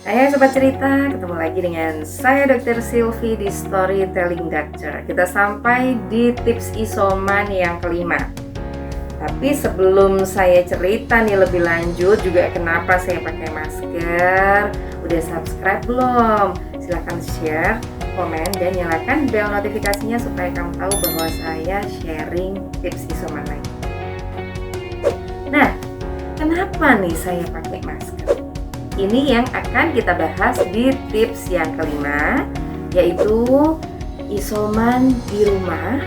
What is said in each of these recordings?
Hai Sobat Cerita, ketemu lagi dengan saya Dr. Silvi di Storytelling Doctor. Kita sampai di tips isoman yang kelima. Tapi sebelum saya cerita nih lebih lanjut juga kenapa saya pakai masker, udah subscribe belum? Silahkan share, komen, dan nyalakan bel notifikasinya supaya kamu tahu bahwa saya sharing tips isoman lagi. Nah, kenapa nih saya pakai masker? Ini yang akan kita bahas di tips yang kelima, yaitu isoman di rumah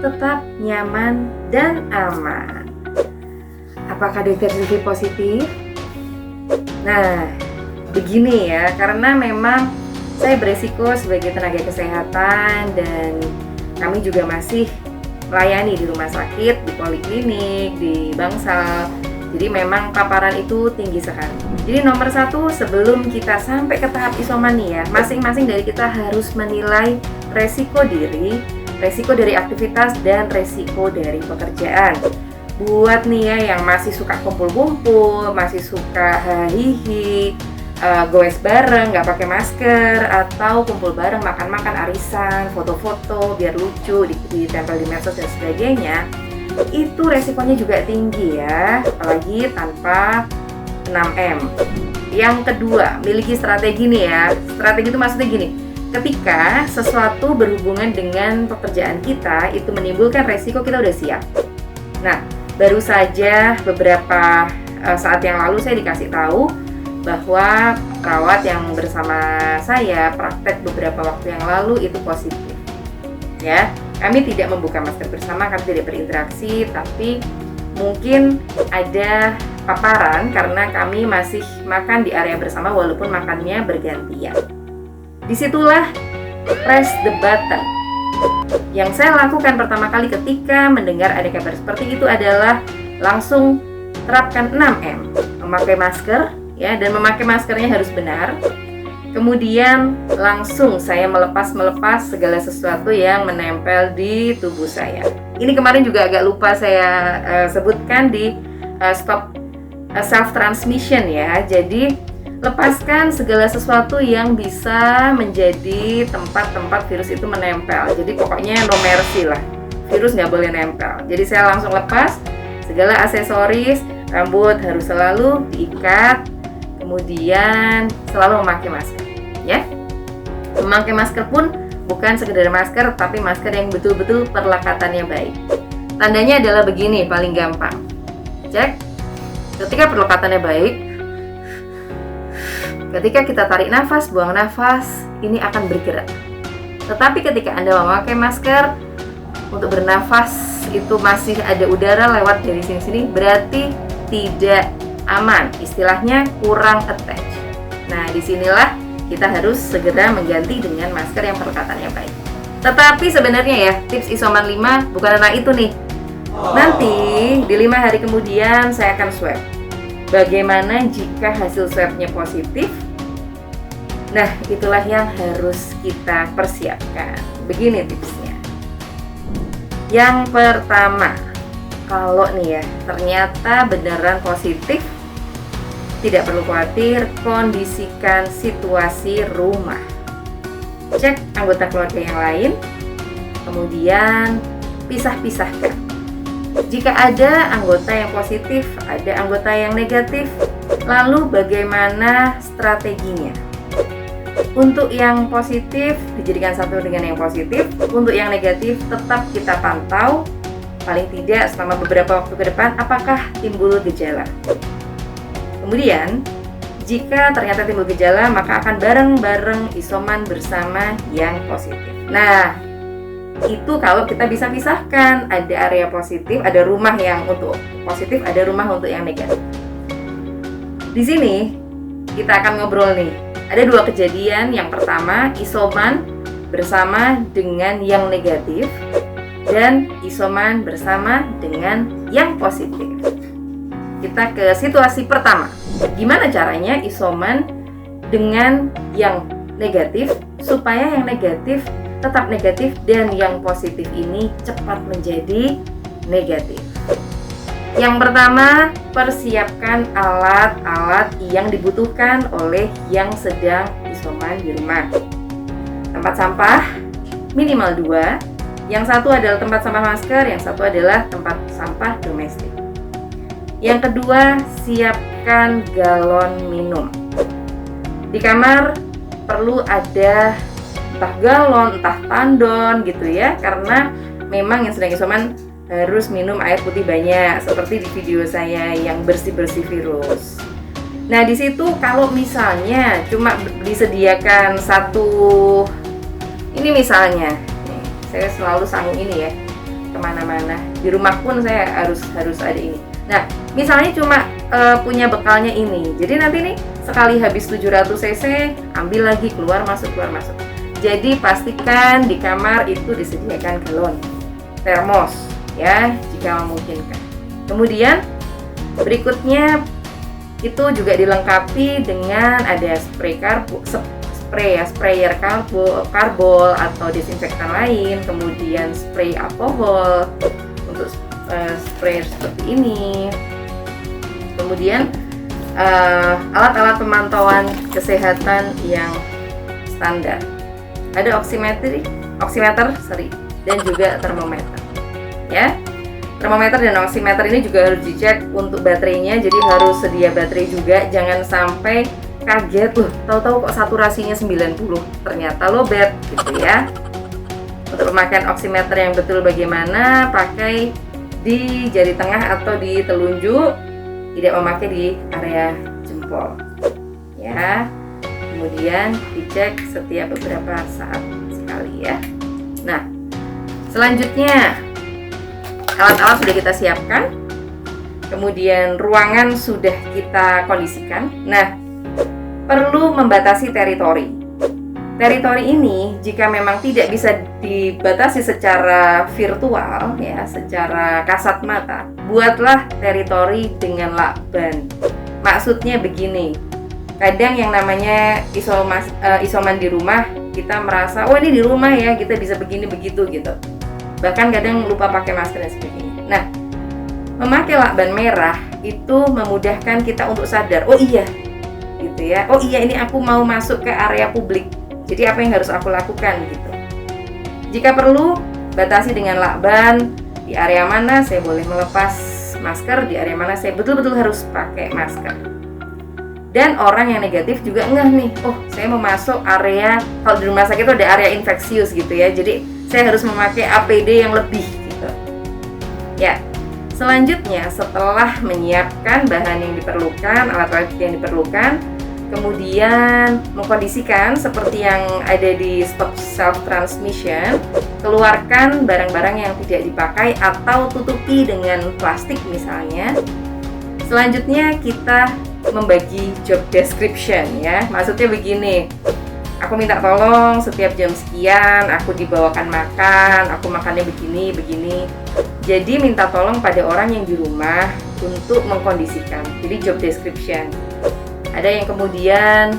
tetap nyaman dan aman. Apakah deteksi positif? Nah, begini ya, karena memang saya beresiko sebagai tenaga kesehatan dan kami juga masih melayani di rumah sakit, di poliklinik, di bangsal. Jadi memang paparan itu tinggi sekali. Jadi nomor satu, sebelum kita sampai ke tahap isoman nih ya, masing-masing dari kita harus menilai resiko diri, resiko dari aktivitas, dan resiko dari pekerjaan. Buat nih ya yang masih suka kumpul-kumpul, masih suka hahihi, goes bareng, nggak pakai masker, atau kumpul bareng, makan-makan, arisan, foto-foto biar lucu, ditempel di medsos dan sebagainya, itu resikonya juga tinggi ya, apalagi tanpa 6M. Yang kedua, miliki strategi nih ya. Strategi itu maksudnya gini, ketika sesuatu berhubungan dengan pekerjaan kita itu menimbulkan resiko, kita udah siap. Nah, baru saja beberapa saat yang lalu saya dikasih tahu bahwa perawat yang bersama saya praktek beberapa waktu yang lalu itu positif ya. Kami tidak membuka masker bersama, kami tidak berinteraksi, tapi mungkin ada paparan karena kami masih makan di area bersama walaupun makannya bergantian. Disitulah press the button. Yang saya lakukan pertama kali ketika mendengar ada kabar seperti itu adalah langsung terapkan 6M. Memakai masker ya, dan memakai maskernya harus benar. Kemudian langsung saya melepas segala sesuatu yang menempel di tubuh saya. Ini kemarin juga agak lupa saya sebutkan di stop self transmission ya. Jadi lepaskan segala sesuatu yang bisa menjadi tempat-tempat virus itu menempel. Jadi pokoknya no mercy lah, virus nggak boleh nempel. Jadi saya langsung lepas segala aksesoris, rambut harus selalu diikat, kemudian selalu memakai masker ya. Memakai masker pun bukan sekedar masker, tapi masker yang betul-betul perlekatannya baik. Tandanya adalah begini, paling gampang. Cek, ketika perlekatannya baik, ketika kita tarik nafas, buang nafas, ini akan bergerak. Tetapi ketika Anda memakai masker, untuk bernafas itu masih ada udara lewat dari sini-sini, berarti tidak aman. Istilahnya kurang attach. Nah, disinilah kita harus segera mengganti dengan masker yang perlekatannya baik. Tetapi sebenarnya ya, tips isoman 5 bukan karena itu nih. Nanti di 5 hari kemudian saya akan swab. Bagaimana jika hasil swabnya positif? Nah, itulah yang harus kita persiapkan. Begini tipsnya. Yang pertama, kalau nih ya ternyata beneran positif, tidak perlu khawatir, kondisikan situasi rumah. Cek anggota keluarga yang lain, kemudian pisah-pisahkan. Jika ada anggota yang positif, ada anggota yang negatif, lalu bagaimana strateginya? Untuk yang positif, dijadikan satu dengan yang positif. Untuk yang negatif, tetap kita pantau, paling tidak selama beberapa waktu ke depan, apakah timbul gejala. Kemudian, jika ternyata timbul gejala, maka akan bareng-bareng isoman bersama yang positif. Nah, itu kalau kita bisa pisahkan, ada area positif, ada rumah yang untuk positif, ada rumah untuk yang negatif. Di sini, kita akan ngobrol nih. Ada 2 kejadian. Yang pertama, isoman bersama dengan yang negatif, dan isoman bersama dengan yang positif. Kita ke situasi pertama. Gimana caranya isoman dengan yang negatif supaya yang negatif tetap negatif dan yang positif ini cepat menjadi negatif. Yang pertama, persiapkan alat-alat yang dibutuhkan oleh yang sedang isoman di rumah. Tempat sampah minimal 2. Yang satu adalah tempat sampah masker, yang satu adalah tempat sampah domestik. Yang kedua, siapkan galon minum. Di kamar perlu ada entah galon, entah tandon gitu ya, karena memang yang sedang isoman harus minum air putih banyak, seperti di video saya yang bersih-bersih virus. Nah, di situ kalau misalnya cuma disediakan satu, ini misalnya, nih, saya selalu sanggup ini ya, kemana-mana. Di rumah pun saya harus ada ini. Nah, misalnya cuma punya bekalnya ini, jadi nanti nih sekali habis 700 cc, ambil lagi, keluar masuk. Jadi pastikan di kamar itu disediakan galon, termos, ya, jika memungkinkan. Kemudian berikutnya itu juga dilengkapi dengan ada sprayer karbol atau desinfektan lain, kemudian spray alkohol untuk spray seperti ini. Kemudian alat-alat pemantauan kesehatan yang standar. Ada oximeter, dan juga termometer. Ya, termometer dan oximeter ini juga harus dicek untuk baterainya, jadi harus sedia baterai juga. Jangan sampai kaget loh, tahu-tahu kok saturasinya 90, ternyata lowbat gitu ya. Untuk pemakaian oximeter yang betul bagaimana, pakai di jari tengah atau di telunjuk, tidak memakai di area jempol ya. Kemudian dicek setiap beberapa saat sekali ya. Nah, selanjutnya alat-alat sudah kita siapkan, kemudian ruangan sudah kita kondisikan. Nah, perlu membatasi teritori. Teritori ini jika memang tidak bisa dibatasi secara virtual ya, secara kasat mata, buatlah teritori dengan lakban. Maksudnya begini, kadang yang namanya isoman di rumah, kita merasa, oh ini di rumah ya, kita bisa begini begitu gitu. Bahkan kadang lupa pakai masker dan sebagainya. Nah, memakai lakban merah itu memudahkan kita untuk sadar, oh iya, gitu ya. Oh iya, ini aku mau masuk ke area publik. Jadi apa yang harus aku lakukan gitu. Jika perlu, batasi dengan lakban, di area mana saya boleh melepas masker, di area mana saya betul-betul harus pakai masker. Dan orang yang negatif juga ngeh nih, oh saya mau masuk area, kalau di rumah sakit itu ada area infeksius gitu ya, jadi saya harus memakai APD yang lebih gitu. Ya, selanjutnya setelah menyiapkan bahan yang diperlukan, alat-alat yang diperlukan, kemudian mengkondisikan seperti yang ada di stop self transmission, keluarkan barang-barang yang tidak dipakai atau tutupi dengan plastik misalnya. Selanjutnya kita membagi job description ya. Maksudnya begini, aku minta tolong setiap jam sekian aku dibawakan makan, aku makannya begini. Jadi minta tolong pada orang yang di rumah untuk mengkondisikan. Jadi job description. Ada yang kemudian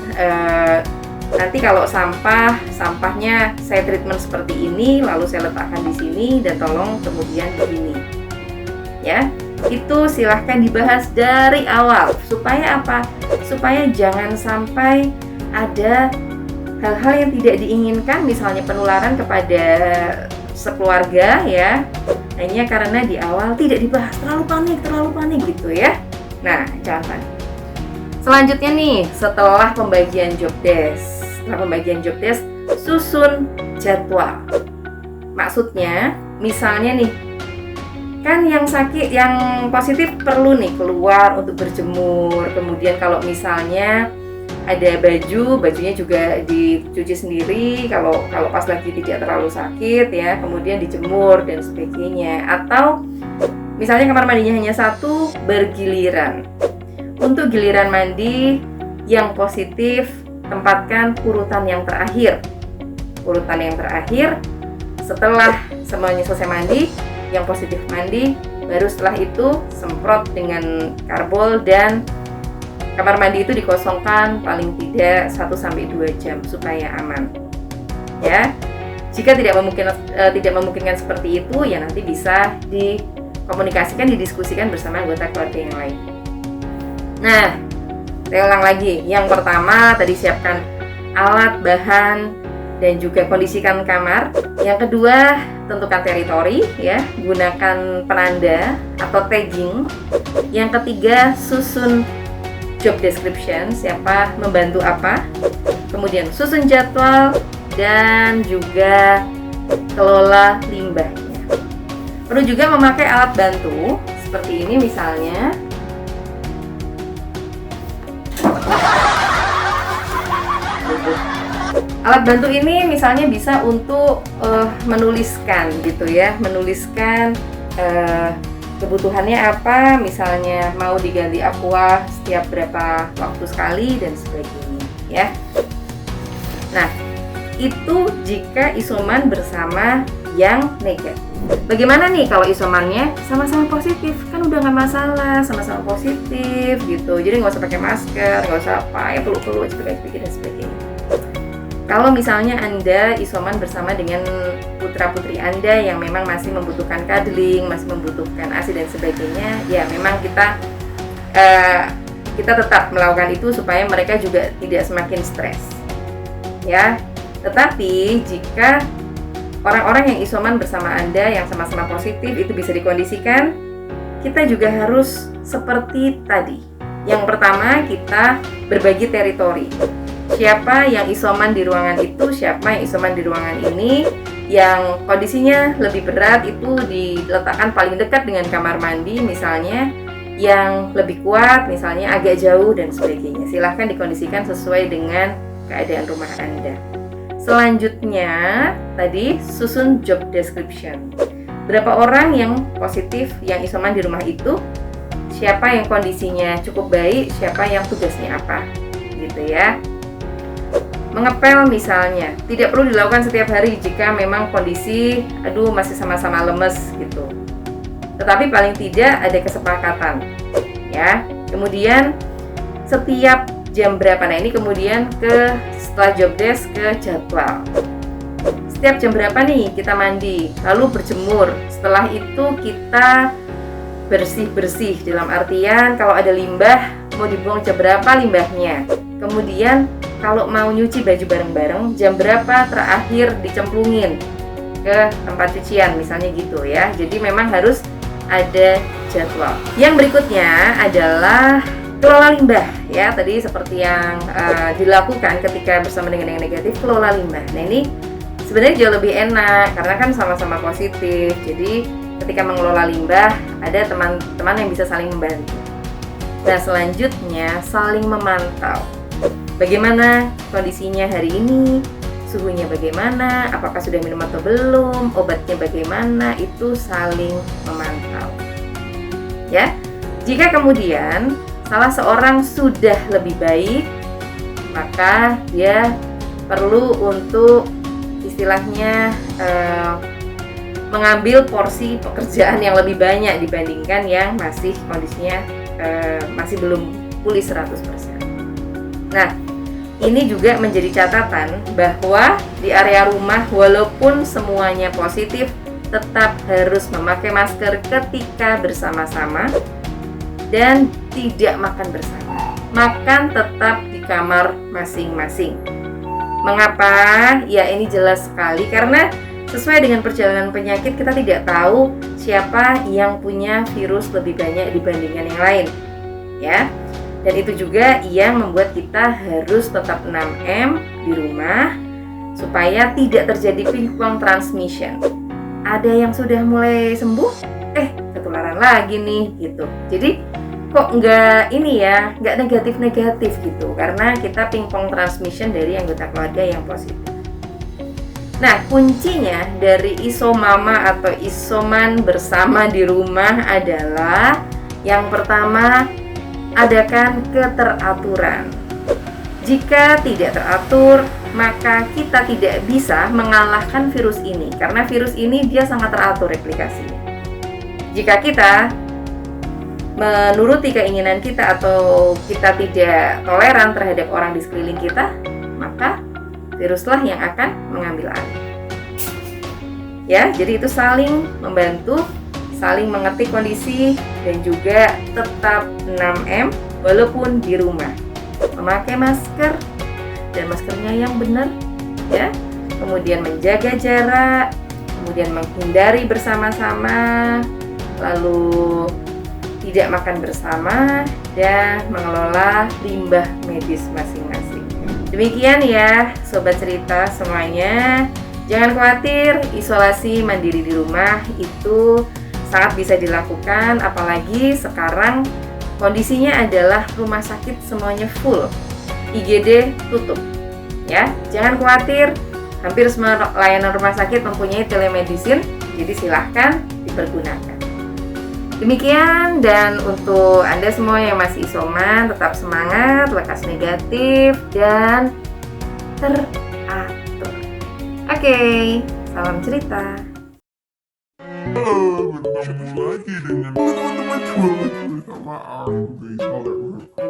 nanti kalau sampahnya saya treatment seperti ini, lalu saya letakkan di sini dan tolong kemudian begini. Ya. Itu silahkan dibahas dari awal. Supaya apa? Supaya jangan sampai ada hal-hal yang tidak diinginkan, misalnya penularan kepada sekeluarga ya, hanya karena di awal tidak dibahas, terlalu panik gitu ya. Nah, jangan panik. Selanjutnya nih, setelah pembagian job desk, susun jadwal. Maksudnya, misalnya nih, kan yang sakit, yang positif perlu nih keluar untuk berjemur. Kemudian kalau misalnya ada bajunya juga dicuci sendiri kalau pas lagi tidak terlalu sakit ya, kemudian dijemur dan sebagainya. Atau misalnya kamar mandinya hanya satu, bergiliran. Untuk giliran mandi yang positif, tempatkan urutan yang terakhir. Setelah semuanya selesai mandi, yang positif mandi, baru setelah itu semprot dengan karbol dan kamar mandi itu dikosongkan paling tidak 1-2 jam supaya aman. Ya. Jika tidak memungkinkan seperti itu, ya nanti bisa dikomunikasikan, didiskusikan bersama anggota keluarga yang lain. Nah, saya ulang lagi. Yang pertama tadi siapkan alat, bahan, dan juga kondisikan kamar. Yang kedua, tentukan teritori ya, gunakan penanda atau tagging. Yang ketiga, susun job description, siapa membantu apa. Kemudian susun jadwal dan juga kelola limbahnya. Perlu juga memakai alat bantu seperti ini misalnya. Alat bantu ini misalnya bisa untuk menuliskan gitu ya, menuliskan kebutuhannya apa, misalnya mau diganti aqua setiap berapa waktu sekali dan sebagainya ya. Nah, itu jika isoman bersama yang negatif. Bagaimana nih kalau isomannya sama-sama positif? Kan udah nggak masalah, sama-sama positif gitu. Jadi nggak usah pakai masker, nggak usah apa ya, peluk-peluk, dan sebagainya. Kalau misalnya Anda isoman bersama dengan putra-putri Anda yang memang masih membutuhkan cuddling, masih membutuhkan ASI dan sebagainya, ya memang kita tetap melakukan itu supaya mereka juga tidak semakin stres. Ya, tetapi jika orang-orang yang isoman bersama Anda yang sama-sama positif itu bisa dikondisikan, kita juga harus seperti tadi. Yang pertama, kita berbagi teritori. Siapa yang isoman di ruangan itu, siapa yang isoman di ruangan ini. Yang kondisinya lebih berat itu diletakkan paling dekat dengan kamar mandi misalnya. Yang lebih kuat misalnya agak jauh dan sebagainya. Silahkan dikondisikan sesuai dengan keadaan rumah Anda. Selanjutnya, tadi susun job description. Berapa orang yang positif yang isoman di rumah itu? Siapa yang kondisinya cukup baik, siapa yang tugasnya apa, gitu ya. Mengepel misalnya, tidak perlu dilakukan setiap hari jika memang kondisi masih sama-sama lemes gitu. Tetapi paling tidak ada kesepakatan ya. Kemudian setiap jam berapa, nah ini kemudian setelah job desk ke jadwal. Setiap jam berapa nih kita mandi, lalu berjemur. Setelah itu kita bersih-bersih, dalam artian kalau ada limbah mau dibuang jam berapa limbahnya. Kemudian kalau mau nyuci baju bareng-bareng, jam berapa terakhir dicemplungin ke tempat cucian misalnya gitu ya. Jadi memang harus ada jadwal. Yang berikutnya adalah kelola limbah ya. Tadi seperti yang dilakukan ketika bersama dengan yang negatif, kelola limbah. Nah ini sebenarnya jauh lebih enak karena kan sama-sama positif. Jadi ketika mengelola limbah ada teman-teman yang bisa saling membantu. Nah selanjutnya saling memantau. Bagaimana kondisinya hari ini, suhunya bagaimana, apakah sudah minum atau belum, obatnya bagaimana, itu saling memantau. Ya, jika kemudian salah seorang sudah lebih baik, maka dia perlu untuk istilahnya mengambil porsi pekerjaan yang lebih banyak dibandingkan yang masih kondisinya masih belum pulih 100%. Nah, ini juga menjadi catatan bahwa di area rumah walaupun semuanya positif, tetap harus memakai masker ketika bersama-sama dan tidak makan bersama. Makan tetap di kamar masing-masing. Mengapa? Ya ini jelas sekali karena sesuai dengan perjalanan penyakit kita tidak tahu siapa yang punya virus lebih banyak dibandingkan yang lain. Ya. Dan itu juga yang membuat kita harus tetap 6M di rumah supaya tidak terjadi ping-pong transmission. Ada yang sudah mulai sembuh, ketularan lagi nih gitu. Jadi kok nggak negatif-negatif gitu, karena kita ping-pong transmission dari anggota keluarga yang positif. Nah, kuncinya dari isomama atau isoman bersama di rumah adalah yang pertama, adakan keteraturan. Jika tidak teratur, maka kita tidak bisa mengalahkan virus ini karena virus ini dia sangat teratur replikasinya. Jika kita menuruti keinginan kita atau kita tidak toleran terhadap orang di sekeliling kita, maka viruslah yang akan mengambil alih. Ya, jadi itu saling membantu, saling mengerti kondisi, dan juga tetap 6M walaupun di rumah. Memakai masker dan maskernya yang benar ya. Kemudian menjaga jarak, kemudian menghindari bersama-sama, lalu tidak makan bersama, dan mengelola limbah medis masing-masing. Demikian ya Sobat Cerita semuanya. Jangan khawatir, isolasi mandiri di rumah itu sangat bisa dilakukan, apalagi sekarang kondisinya adalah rumah sakit semuanya full, IGD tutup ya. Jangan khawatir, hampir semua layanan rumah sakit mempunyai telemedicine, jadi silahkan dipergunakan. Demikian, dan untuk Anda semua yang masih isoman, tetap semangat, lekas negatif, dan teratur. Oke, salam cerita. Halo, bertemu lagi dengan teman-teman bersama aku, guys.